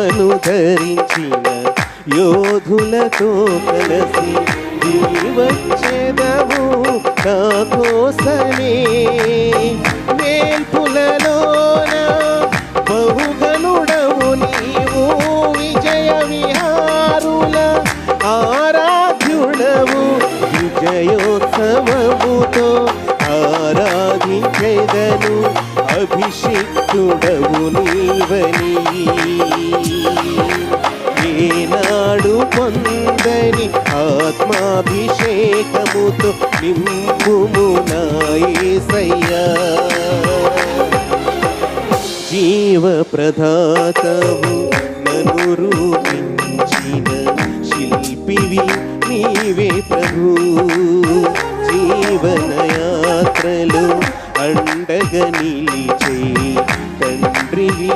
సిలువను ధరించిన యోధులతో కలిసి వచ్చేదవు నా కోసమే. వేల్పులలోన బహుగనుడవు నీవు, విజయ విహారుల ఆరాధ్యుడవు. విజయోత్సవముతో ఆరాధించెదను, అభిషిక్తుడవు నీవని. ఏనాడు పొందని ఆత్మాభిషేకముతో నింపుము నా యేసయ్యా. జీవప్రదాతవు నన్ను రూపించిన శిల్పివి నీవే ప్రభు. జీవనయాత్రలో అండగా నిలిచే తండ్రివి